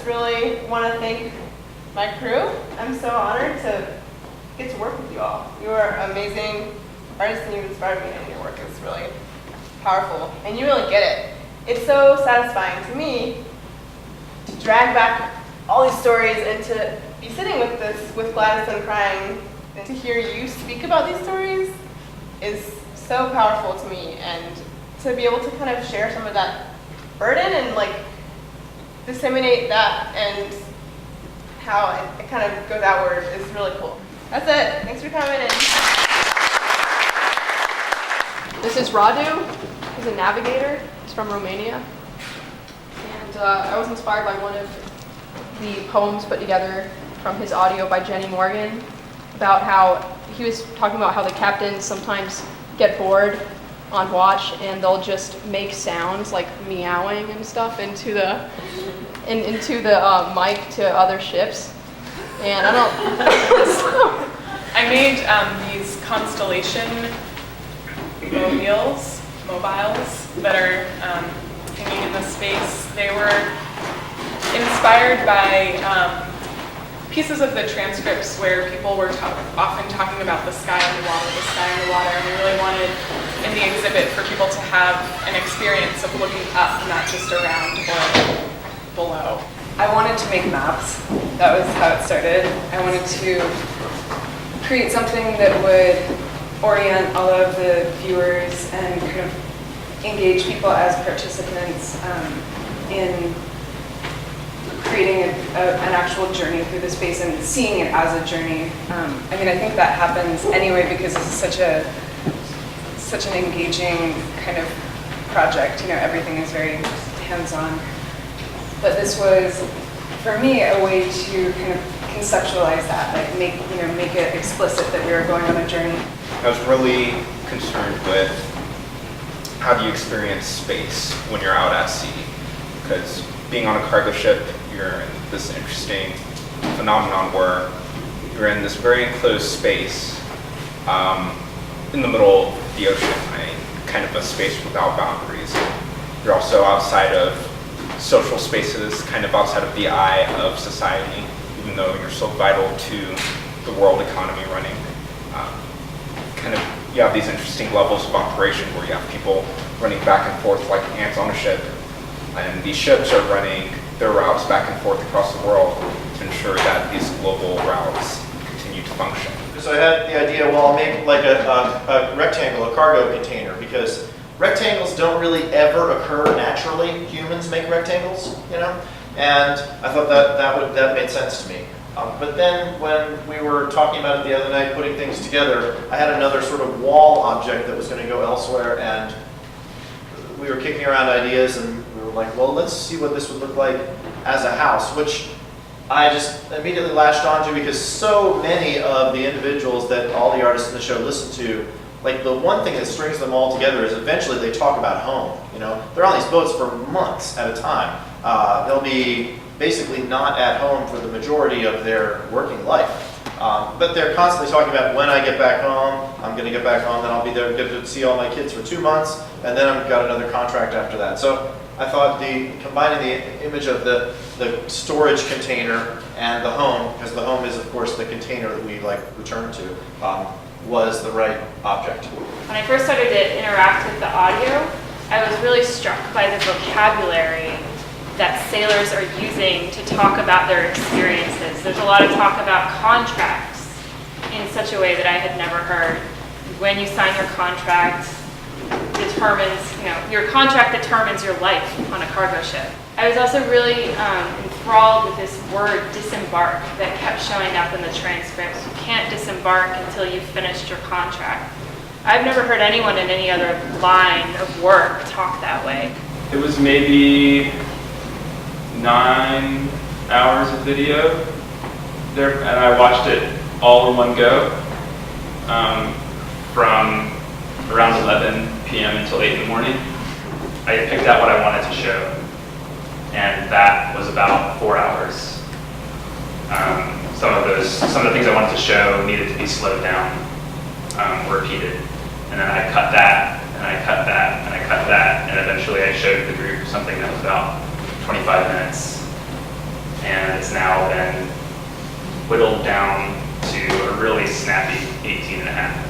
really want to thank my crew. I'm so honored to get to work with you all. You are amazing artists and you've inspired me, and your work is really powerful. And you really get it. It's so satisfying to me to drag back all these stories and to be sitting with Gladys and crying, and to hear you speak about these stories is so powerful to me, and to be able to kind of share some of that burden and like disseminate that and how it kind of goes outward is really cool. That's it. Thanks for coming in. This is Radu. He's a navigator. He's from Romania. And I was inspired by one of the poems put together from his audio by Jenny Morgan about how he was talking about how the captains sometimes get bored on watch and they'll just make sounds like meowing and stuff into the mic to other ships. And I don't. I made these constellation mobiles that are hanging in the space. They were inspired by pieces of the transcripts where people were often talking about the sky and the water, and we really wanted in the exhibit for people to have an experience of looking up, not just around or below. I wanted to make maps. That was how it started. I wanted to create something that would orient all of the viewers and kind of engage people as participants in creating an actual journey through the space and seeing it as a journey. I mean, I think that happens anyway because this is such an engaging kind of project. You know, everything is very hands-on. But this was, for me, a way to kind of conceptualize that, like make it explicit that we were going on a journey. I was really concerned with how do you experience space when you're out at sea, because being on a cargo ship, you're in this interesting phenomenon where you're in this very enclosed space in the middle of the ocean, kind of a space without boundaries. You're also outside of social spaces, kind of outside of the eye of society, even though you're so vital to the world economy running. You have these interesting levels of operation where you have people running back and forth like ants on a ship, and these ships are running their routes back and forth across the world to ensure that these global routes continue to function. So I had the idea, well, I'll make like a rectangle, a cargo container, because rectangles don't really ever occur naturally. Humans make rectangles, you know? And I thought that made sense to me. But then when we were talking about it the other night, putting things together, I had another sort of wall object that was going to go elsewhere, and we were kicking around ideas, and we were like, well, let's see what this would look like as a house, which I just immediately latched onto because so many of the individuals that all the artists in the show listen to, like the one thing that strings them all together is eventually they talk about home. You know, they're on these boats for months at a time. They'll be basically not at home for the majority of their working life. But they're constantly talking about when I get back home, I'm going to get back home, then I'll be there get to see all my kids for 2 months, and then I've got another contract after that. So I thought combining the image of the storage container and the home, because the home is of course the container that we like return to, was the right object. When I first started to interact with the audio, I was really struck by the vocabulary that sailors are using to talk about their experiences. There's a lot of talk about contracts in such a way that I had never heard. When you sign your contract, your contract determines your life on a cargo ship. I was also really enthralled with this word disembark that kept showing up in the transcripts. You can't disembark until you've finished your contract. I've never heard anyone in any other line of work talk that way. It was maybe 9 hours of video there, and I watched it all in one go from around 11 p.m. until 8 in the morning. I picked out what I wanted to show, and that was about 4 hours. Some of the things I wanted to show needed to be slowed down, repeated, and then I cut that, and I cut that, and I cut that, and eventually I showed the group something that was about 25 minutes. it's now been whittled down to a really snappy 18 and a half.